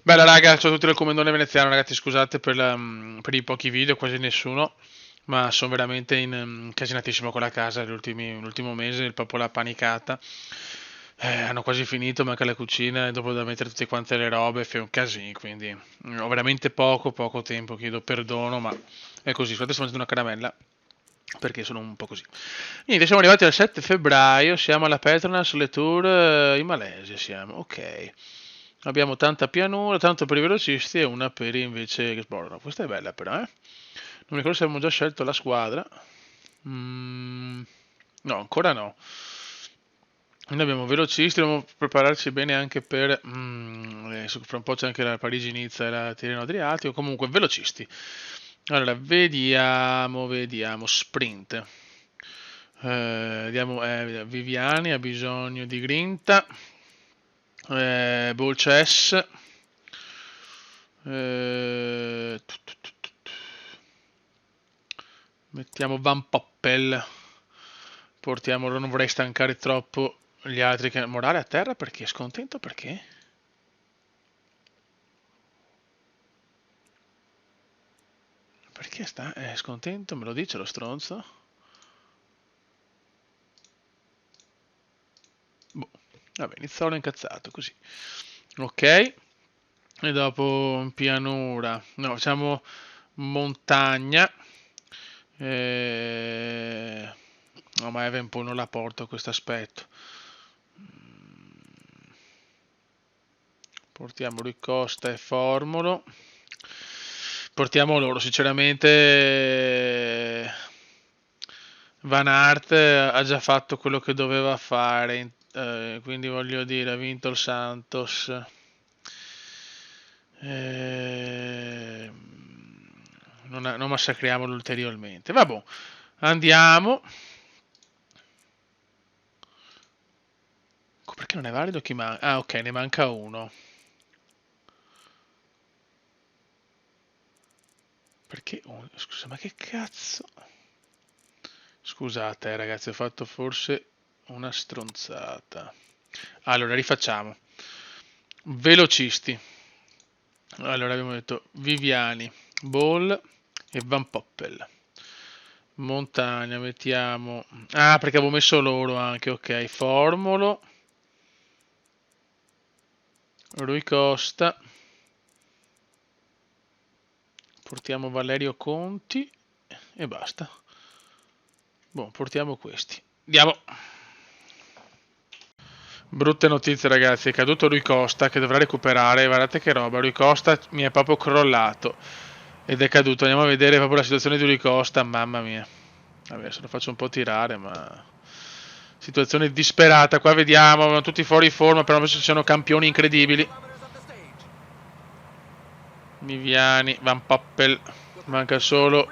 Bella raga, ciao a tutti dal Comendone Veneziano, ragazzi, scusate per i pochi video, quasi nessuno, ma sono veramente incasinatissimo con la casa l'ultimo mese, il proprio la panicata. Hanno quasi finito, manca la cucina e dopo da mettere tutte quante le robe, fa un casino, quindi ho veramente poco tempo, chiedo perdono, ma è così, scusate, sto mangiando una caramella perché sono un po' così. Niente, siamo arrivati al 7 febbraio, siamo alla Petronas Le Tour in Malesia, siamo, ok. Abbiamo tanta pianura, tanto per i velocisti e una per invece che esplorano. Questa è bella però, eh? Non mi ricordo se abbiamo già scelto la squadra. Mm, no, ancora no. Noi abbiamo velocisti, dobbiamo prepararci bene anche per... fra un po' c'è anche la Parigi-Nizza e la Tirreno-Adriatico. Comunque, velocisti. Allora, vediamo. Sprint. Viviani ha bisogno di grinta. Bolces. Mettiamo Van Poppel. Portiamolo, non vorrei stancare troppo gli altri. Morale a terra perché? Scontento perché? Perché è scontento? Me lo dice lo stronzo? Boh. Vabbè, iniziamo incazzato così. Ok. E dopo pianura. No, facciamo montagna. No, ma Evenpool non la porto a questo aspetto. Portiamo Rui Costa e Formolo. Portiamo loro, sinceramente. Van Aert ha già fatto quello che doveva fare, quindi voglio dire, ha vinto il Santos. Eh, non massacriamolo ulteriormente. Vabbè, andiamo. Perché non è valido chi manca? Ah, ok, ne manca uno. Perché? Oh, scusa, ma che cazzo? Scusate, ragazzi, ho fatto forse una stronzata. Allora, rifacciamo. Velocisti. Allora, abbiamo detto Viviani, Ball e Van Poppel. Montagna, mettiamo... Ah, perché avevo messo loro anche, ok. Formolo. Rui Costa. Portiamo Valerio Conti e basta. Boh, portiamo questi. Andiamo. Brutte notizie ragazzi, è caduto Rui Costa che dovrà recuperare, guardate che roba, Rui Costa mi è proprio crollato ed è caduto, andiamo a vedere proprio la situazione di Rui Costa, mamma mia. Vabbè, se lo faccio un po' tirare, ma... Situazione disperata, qua vediamo, vanno tutti fuori forma, però ci sono campioni incredibili. Viviani, Van Poppel, manca solo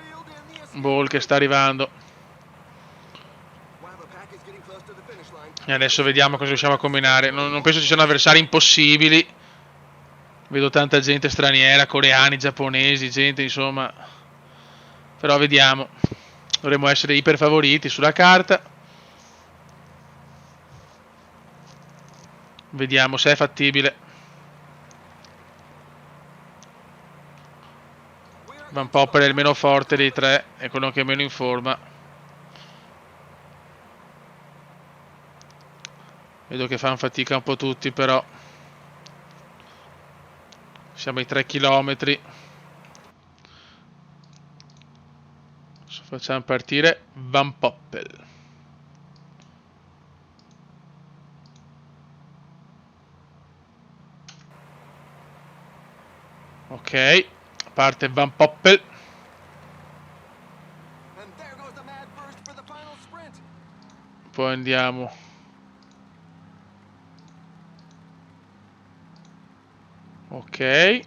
Ball che sta arrivando. E adesso vediamo cosa riusciamo a combinare. Non penso ci siano avversari impossibili. Vedo tanta gente straniera, coreani, giapponesi, gente insomma. Però vediamo. Dovremmo essere iper favoriti sulla carta. Vediamo se è fattibile. Van Popper è il meno forte dei tre, è quello che è meno in forma. Vedo che fanno fatica un po' tutti, però siamo ai 3 km. Facciamo partire Van Poppel. Ok, parte Van Poppel. Poi andiamo. Ok. E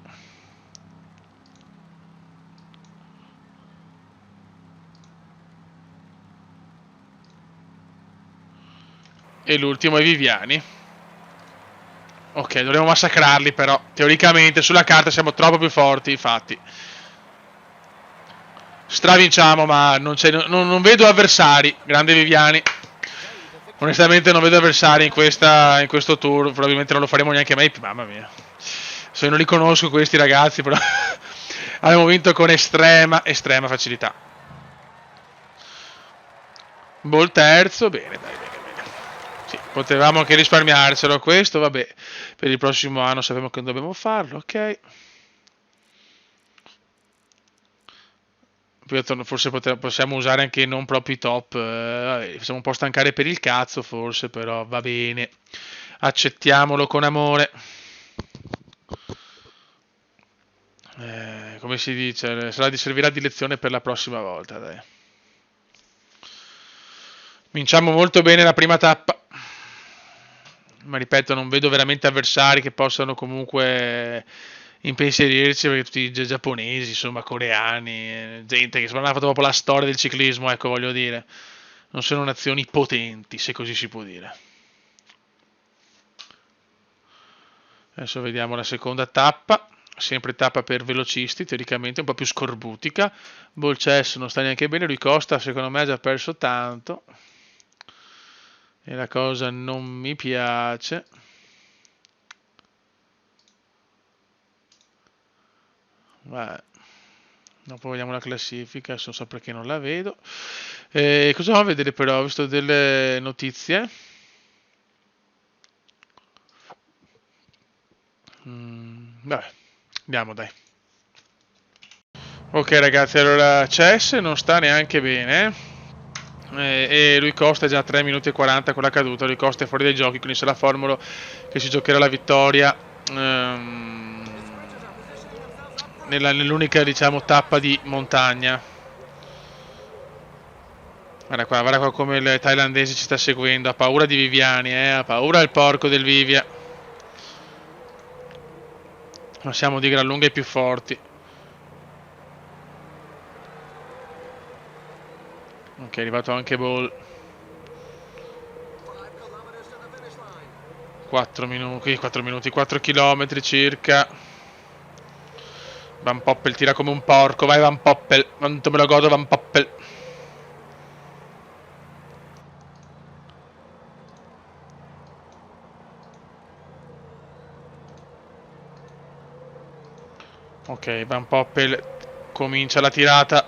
l'ultimo è Viviani. Ok, dovremmo massacrarli però. Teoricamente sulla carta siamo troppo più forti, infatti. Stravinciamo, ma non vedo avversari. Grande Viviani. Onestamente non vedo avversari in questo tour. Probabilmente non lo faremo neanche mai. Mamma mia. Se non li conosco questi ragazzi, però abbiamo vinto con estrema facilità. Ball terzo, bene, dai, bene. Sì, potevamo anche risparmiarcelo questo, vabbè, per il prossimo anno sappiamo che non dobbiamo farlo, ok. Forse possiamo usare anche non proprio i top, siamo un po' stancare per il cazzo forse, però va bene, accettiamolo con amore. Come si dice, servirà di lezione per la prossima volta, dai. Vinciamo molto bene la prima tappa, ma ripeto, non vedo veramente avversari che possano comunque impensierirci, perché tutti i giapponesi, insomma, coreani, gente che non ha fatto proprio la storia del ciclismo, ecco, voglio dire. Non sono nazioni potenti, se così si può dire. Adesso vediamo la seconda tappa, sempre tappa per velocisti, teoricamente un po' più scorbutica. Bolcesso non sta neanche bene, Rui Costa secondo me ha già perso tanto e la cosa non mi piace. Vabbè. Dopo vediamo la classifica, adesso non so perché non la vedo. Cosa va a vedere però? Ho visto delle notizie. Vabbè, andiamo dai. Ok ragazzi, allora Chess non sta neanche bene. E lui Costa è già 3 minuti e 40 con la caduta. Lui Costa è fuori dai giochi, quindi sarà Formolo che si giocherà la vittoria nell'unica diciamo tappa di montagna. Guarda qua come il thailandese ci sta seguendo. Ha paura di Viviani, ha paura il porco del Vivia. Ma siamo di gran lunga i più forti. Ok, è arrivato anche Ball. 4 minuti, 4 minuti, 4 km circa. Van Poppel tira come un porco. Vai Van Poppel. Quanto me lo godo Van Poppel. Ok, Van Poppel comincia la tirata.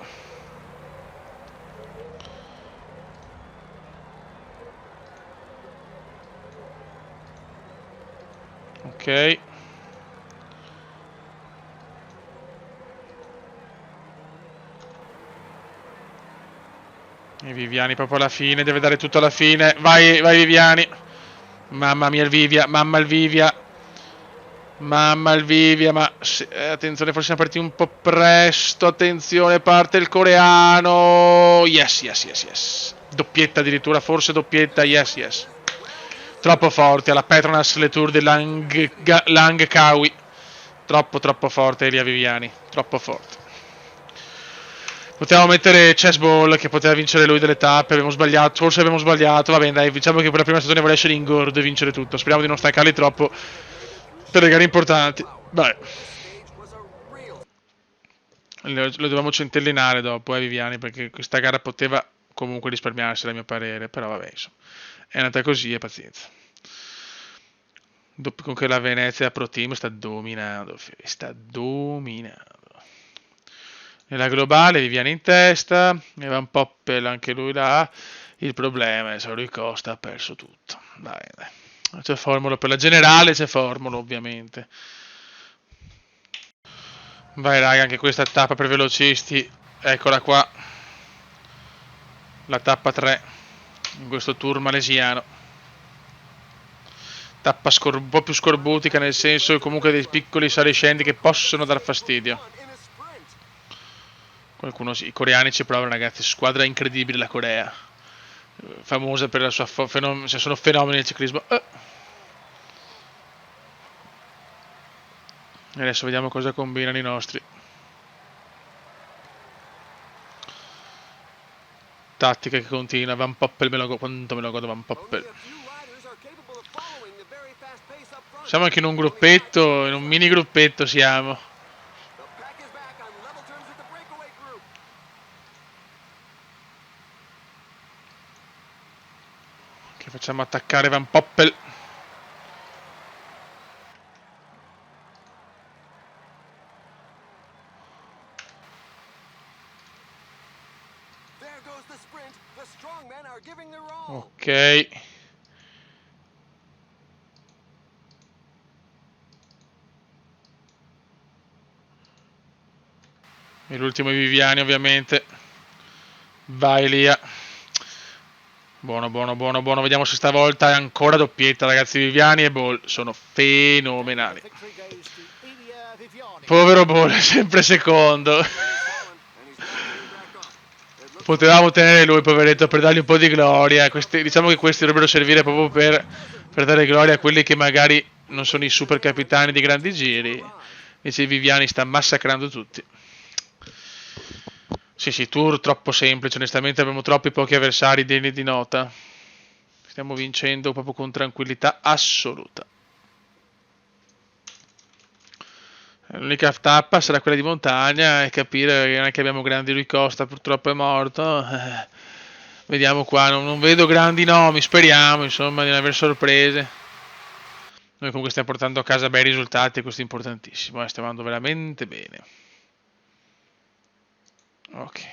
Ok. E Viviani proprio alla fine, deve dare tutto alla fine. Vai, vai Viviani. Mamma mia il Vivia, mamma il Vivia. Mamma il Vivia, ma attenzione, forse siamo partiti un po' presto. Attenzione, parte il coreano. Yes, yes, yes, yes. Doppietta addirittura, forse doppietta, yes, yes. Troppo forte, alla Petronas le tour di Lang Kawi. Troppo forte Elia Viviani, troppo forte. Potevamo mettere Chessball che poteva vincere lui delle tappe, abbiamo sbagliato, forse abbiamo sbagliato, va bene dai, diciamo che per la prima stagione vuole essere in Gord e vincere tutto, speriamo di non stancarli troppo per le gare importanti. Vabbè. Lo dovevamo centellinare dopo, Viviani, perché questa gara poteva comunque risparmiarsi, a mio parere, però vabbè, insomma, è andata così e pazienza. Comunque la Venezia Pro Team sta dominando, sta dominando. Nella globale Viviani in testa, Evan Poppel anche lui là. Il problema è che Rui Costa ha perso tutto. Dai, dai. C'è Formula per la generale, c'è Formula ovviamente. Vai raga, anche questa tappa per velocisti, eccola qua. La tappa 3 in questo tour malesiano. Tappa un po' più scorbutica, nel senso comunque dei piccoli saliscendi che possono dar fastidio. Qualcuno sì, i coreani ci provano ragazzi, squadra incredibile la Corea. Famosa per la sua fenomeno, cioè sono fenomeni del ciclismo. Adesso vediamo cosa combinano i nostri. Tattica che continua, Van Poppel quanto me lo godo Van Poppel. Siamo anche in un gruppetto, in un mini gruppetto siamo. Che facciamo attaccare Van Poppel. Ok. E l'ultimo è Viviani, ovviamente. Vai Elia. Buono, buono, buono, buono. Vediamo se stavolta è ancora doppietta, ragazzi. Viviani e Ball sono fenomenali. Povero Ball, sempre secondo. Potevamo tenere lui, poveretto, per dargli un po' di gloria. Diciamo che questi dovrebbero servire proprio per dare gloria a quelli che magari non sono i super capitani di grandi giri. Invece Viviani sta massacrando tutti. Sì, sì, tour troppo semplice, onestamente abbiamo troppi pochi avversari degni di nota. Stiamo vincendo proprio con tranquillità assoluta. L'unica tappa sarà quella di montagna e capire che non è che abbiamo grandi Rui Costa, purtroppo è morto. Vediamo qua, non vedo grandi nomi, speriamo insomma di non avere sorprese. Noi comunque stiamo portando a casa bei risultati e questo è importantissimo, stiamo andando veramente bene. Ok.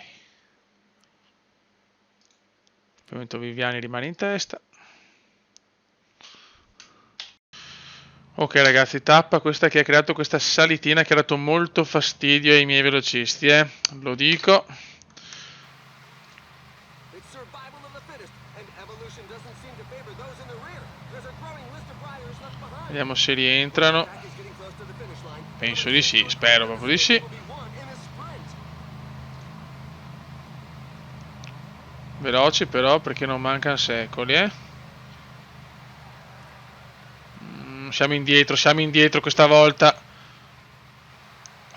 Ovviamente Viviani rimane in testa. Ok ragazzi, tappa questa che ha creato questa salitina che ha dato molto fastidio ai miei velocisti, lo dico. Vediamo se rientrano. Penso di sì, spero proprio di sì. Veloci però perché non mancano secoli, Siamo indietro questa volta.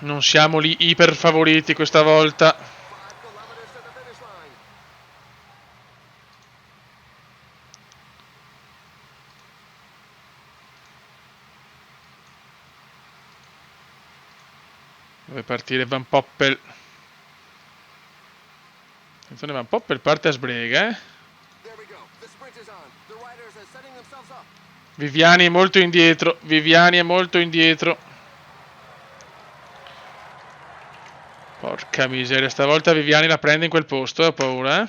Non siamo lì iper favoriti questa volta. Deve partire Van Poppel. Attenzione, Van Poppel parte a sbrega, Viviani è molto indietro. Viviani è molto indietro. Porca miseria, stavolta Viviani la prende in quel posto, ho paura,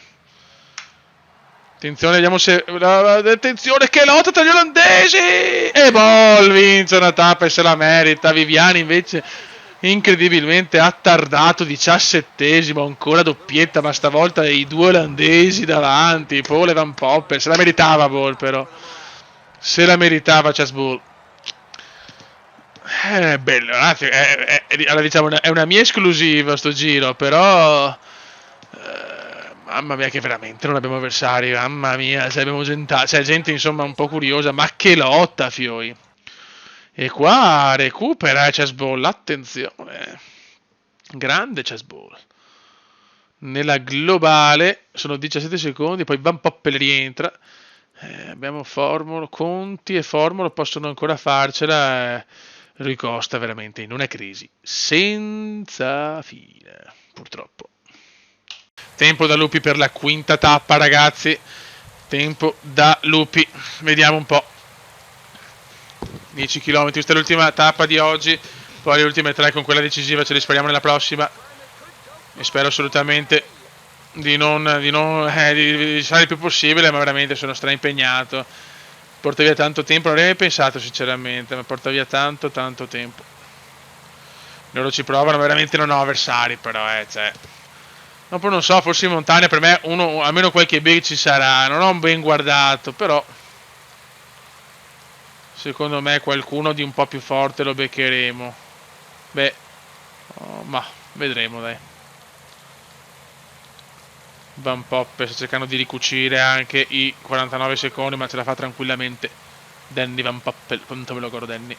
Attenzione, vediamo se... Attenzione, che lotta tra gli olandesi! E Ball vince una tappa e se la merita. Viviani invece incredibilmente attardato, 17esimo, ancora doppietta, ma stavolta i due olandesi davanti, Paul e Van Poppel. Se la meritava Ball però. Se la meritava Chas Bull. Bello, ragazzi, allora, diciamo, è una mia esclusiva sto giro, però mamma mia che veramente non abbiamo avversari, mamma mia, se abbiamo gente insomma un po' curiosa, ma che lotta Fioi. E qua recupera Chessball, attenzione, grande Chessball. Nella globale sono 17 secondi, poi Van Poppel rientra. Abbiamo Formolo, Conti e Formolo possono ancora farcela. Rui Costa veramente in una crisi senza fine, purtroppo. Tempo da lupi per la quinta tappa, ragazzi. Tempo da lupi. Vediamo un po'. 10 km, questa è l'ultima tappa di oggi. Poi le ultime 3 con quella decisiva ce le speriamo nella prossima. E spero assolutamente di fare il più possibile, ma veramente sono impegnato. Porta via tanto tempo, non avrei pensato sinceramente, ma porta via tanto tempo. Loro ci provano, veramente non ho avversari però, cioè. Dopo non so, forse in montagna per me almeno qualche big ci sarà, non ho ben guardato, però secondo me qualcuno di un po' più forte lo beccheremo. Beh, ma vedremo dai. Van Poppe sta cercando di ricucire anche i 49 secondi, ma ce la fa tranquillamente Danny Van Poppel, quanto me lo ricordo Danny.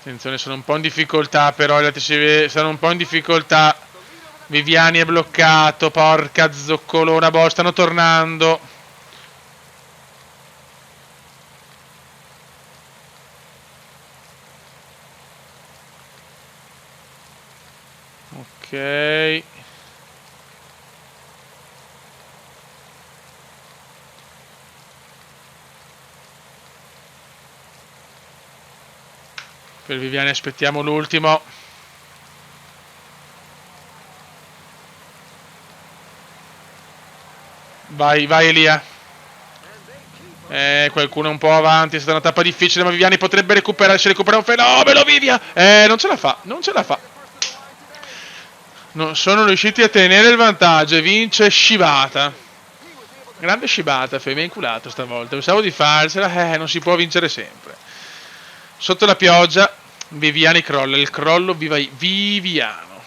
Attenzione, sono un po' in difficoltà però, sono un po' in difficoltà. Viviani è bloccato, porca zoccolona, boh, stanno tornando. Ok. Per Viviani aspettiamo l'ultimo. Vai Elia. Qualcuno è un po' avanti, è stata una tappa difficile, ma Viviani potrebbe recuperare, se recupera un fenomeno, Vivia! Non ce la fa, non ce la fa. Non sono riusciti a tenere il vantaggio e vince Shibata. Grande Shibata, mi ha inculato stavolta, pensavo di farcela, non si può vincere sempre. Sotto la pioggia, Viviani crolla, il crollo Viviano.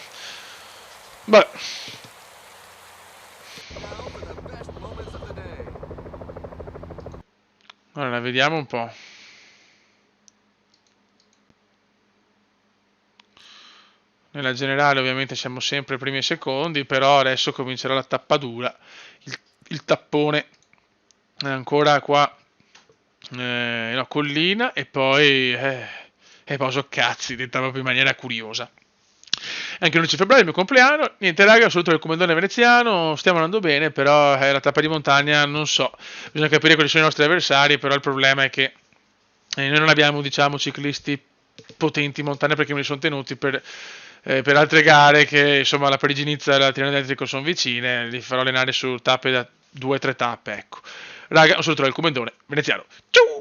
Beh. Allora, vediamo un po'. Nella generale ovviamente siamo sempre primi e secondi, però adesso comincerà la tappa dura, il tappone è ancora qua, no, collina e poi so cazzi, detta proprio in maniera curiosa. Anche l'11 febbraio è il mio compleanno, niente raga, saluto il comandante veneziano, stiamo andando bene, però la tappa di montagna non so, bisogna capire quali sono i nostri avversari, però il problema è che noi non abbiamo, diciamo, ciclisti potenti in montagna perché me li sono tenuti per altre gare che, insomma, la Parigi-Nizza e la Tirreno Adriatico sono vicine, li farò allenare su tappe da 2 o 3 tappe, ecco. Raga, un saluto dal comandone veneziano. Ciao!